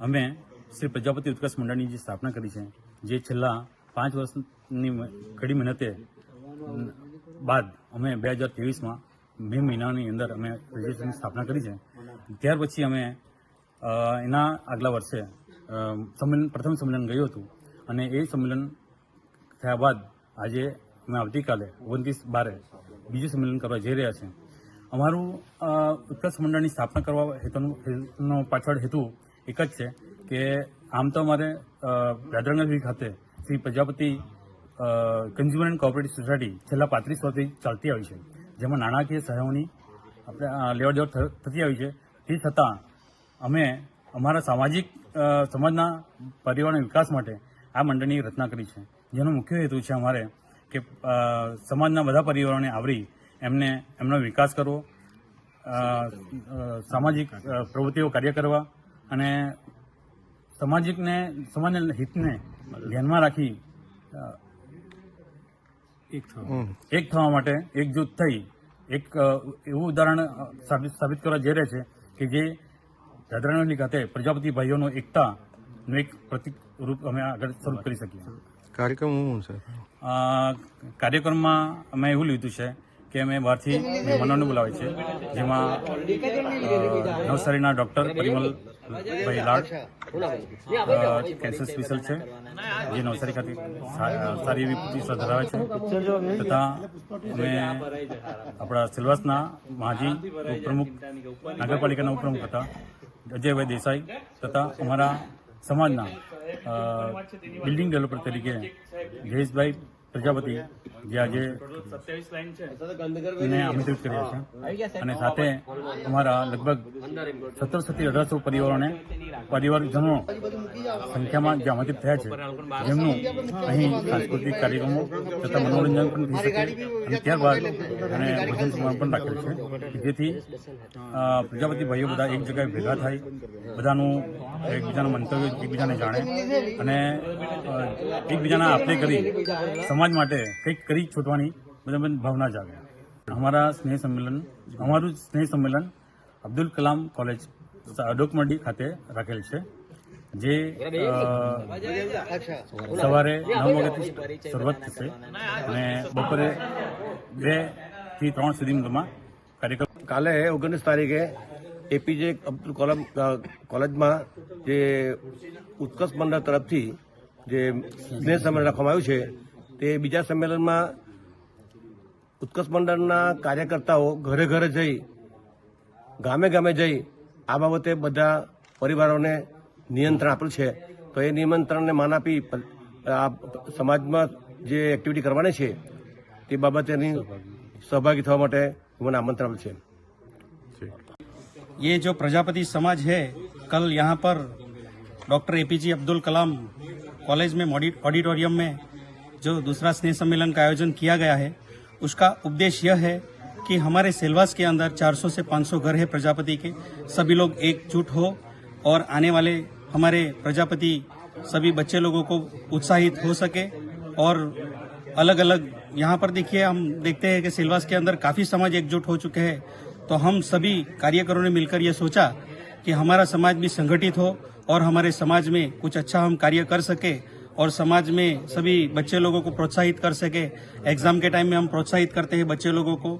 અમે શ્રી પ્રજાપતિ ઉત્કર્ષ મંડળની જે સ્થાપના કરી છે, જે છેલ્લા 5 વર્ષની કડી મહેનતે બાદ અમે 2023માં મે મહિનાની અંદર અમે રજિસ્ટ્રેશનની સ્થાપના કરી છે. ત્યાર પછી અમે એના આગલા વર્ષે પ્રથમ સંમેલન ગયું હતું અને એ સંમેલન થયા બાદ આજે અમે આવતીકાલે 29/12 બીજું સંમેલન કરવા જઈ રહ્યા છીએ. અમારું ઉત્કર્ષ મંડળની સ્થાપના કરવા હેતુનો પાછળ હેતુ એક જ છે કે આમ તો અમારે રાજરાનગર ખાતે Shri Prajapati consumer and cooperative society છેલ્લા 35 વર્ષથી ચાલતી આવી છે, જેમાં નાણાકીય સહાયોની આપણે લેવડ દેવડ થતી આવી છે. તે છતાં અમે અમારા સમાજના પરિવારના વિકાસ માટે આ મંડળની રચના કરી છે, જેનો મુખ્ય હેતુ છે અમારે કે સમાજના બધા પરિવારોને આવરી એમનો વિકાસ કરવો, સામાજિક પ્રવૃત્તિઓ કાર્ય કરવા અને સમાજના હિતને ધ્યાનમાં રાખી એક થવા માટે એકજૂથ થઈ એક એવું ઉદાહરણ સાબિત કરવા જઈ રહ્યા છે કે જે દાદરાનગર ખાતે પ્રજાપતિ ભાઈઓનો એકતાનું એક પ્રતિક રૂપ અમે આગળ શરૂ કરી શકીએ. કાર્યક્રમમાં અમે એવું લીધું છે કે અમે બહારથી મહેમાનોને બોલાવે છે, જેમાં નવસારીના ડૉક્ટર પરિમલભાઈ લાડ કેન્સર સ્પેશિયલ છે, જે નવસારી ખાતે સારી એવી પ્રતિષ્ઠા ધરાવે છે, તથા અમે આપણા સેલવાસના માજી ઉપપ્રમુખ નગરપાલિકાના ઉપપ્રમુખ હતા અજયભાઈ દેસાઈ તથા અમારા સમાજના બિલ્ડિંગ ડેવલપર તરીકે જયેશભાઈ પ્રજાપતિ જે આજે એને આમંત્રિત કર્યા છે અને સાથે અમારા લગભગ 1700-1800 પરિવારજનો સંખ્યામાં જે આમંત્રિત થયા છે, જેમનું અહીં સાંસ્કૃતિક કાર્યક્રમો તથા મનોરંજન પણ થઈ શકે અને ત્યારબાદ અને ભોજન સમારંભ પણ રાખેલ છે, જેથી પ્રજાપતિ ભાઈઓ બધા એક જગ્યાએ ભેગા થાય, બધાનું એકબીજાનું મંતવ્ય એકબીજાને જાણે અને એકબીજાના આપલે કરી સમાજ માટે કંઈક કરી છૂટવાની ભાવના જાગે. અમારું સ્નેહ સંમેલન અબ્દુલ કલામ કોલેજ ડોકમડી ખાતે રાખેલ છે, જે સવારે 9 વાગ્યાથી શરૂઆત થશે અને બપોરે 2 થી 3 સુધીમાં કાર્યક્રમ. કાલે 19 તારીખે એપીજે અબ્દુલ કલામ કોલેજમાં જે ઉત્કર્ષ મંડળ તરફથી જે સ્નેહ સંમેલન રાખવામાં આવ્યું છે, તે બીજા સંમેલનમાં ઉત્કર્ષ મંડળના કાર્યકર્તાઓ ઘરે ઘરે જઈ ગામે ગામે જઈ આ બાબતે બધા પરિવારોને નિયંત્રણ આપેલું છે. તો એ નિમંત્રણને માન આપી આ સમાજમાં જે એક્ટિવિટી કરવાની છે તે બાબતેની સહભાગી થવા માટે મને આમંત્રણ આપેલ છે. ये जो प्रजापति समाज है, कल यहाँ पर doctor APJ Abdul Kalam college में ऑडिटोरियम में जो दूसरा स्नेह सम्मेलन का आयोजन किया गया है, उसका उद्देश्य यह है कि हमारे सेलवास के अंदर 400 से 500 घर है प्रजापति के, सभी लोग एकजुट हो और आने वाले हमारे प्रजापति सभी बच्चे लोगों को उत्साहित हो सके. और अलग अलग यहाँ पर देखिए, हम देखते हैं कि सेलवास के अंदर काफी समाज एकजुट हो चुके हैं, तो हम सभी कार्यकरों ने मिलकर ये सोचा कि हमारा समाज भी संगठित हो और हमारे समाज में कुछ अच्छा हम कार्य कर सके और समाज में सभी बच्चे लोगों को प्रोत्साहित कर सके. एग्जाम के टाइम में हम प्रोत्साहित करते हैं बच्चे लोगों को,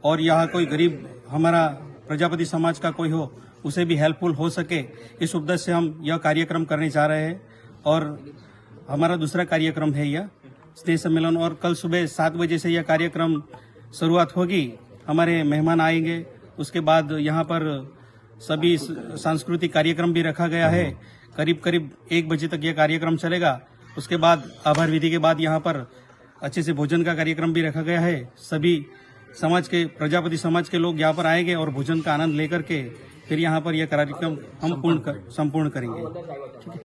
और यहाँ कोई गरीब हमारा प्रजापति समाज का कोई हो उसे भी हेल्पफुल हो सके, इस उद्देश्य से हम यह कार्यक्रम करने जा रहे हैं. और हमारा दूसरा कार्यक्रम है यह स्नेह सम्मेलन, और कल सुबह 7 बजे से यह कार्यक्रम शुरुआत होगी. हमारे मेहमान आएंगे, उसके बाद यहाँ पर सभी सांस्कृतिक कार्यक्रम भी रखा गया है. करीब 1 बजे तक यह कार्यक्रम चलेगा. उसके बाद आभार विधि के बाद यहाँ पर अच्छे से भोजन का कार्यक्रम भी रखा गया है. सभी समाज के प्रजापति समाज के लोग यहाँ पर आएंगे और भोजन का आनंद लेकर के फिर यहाँ पर यह कार्यक्रम हम संपूर्ण करेंगे.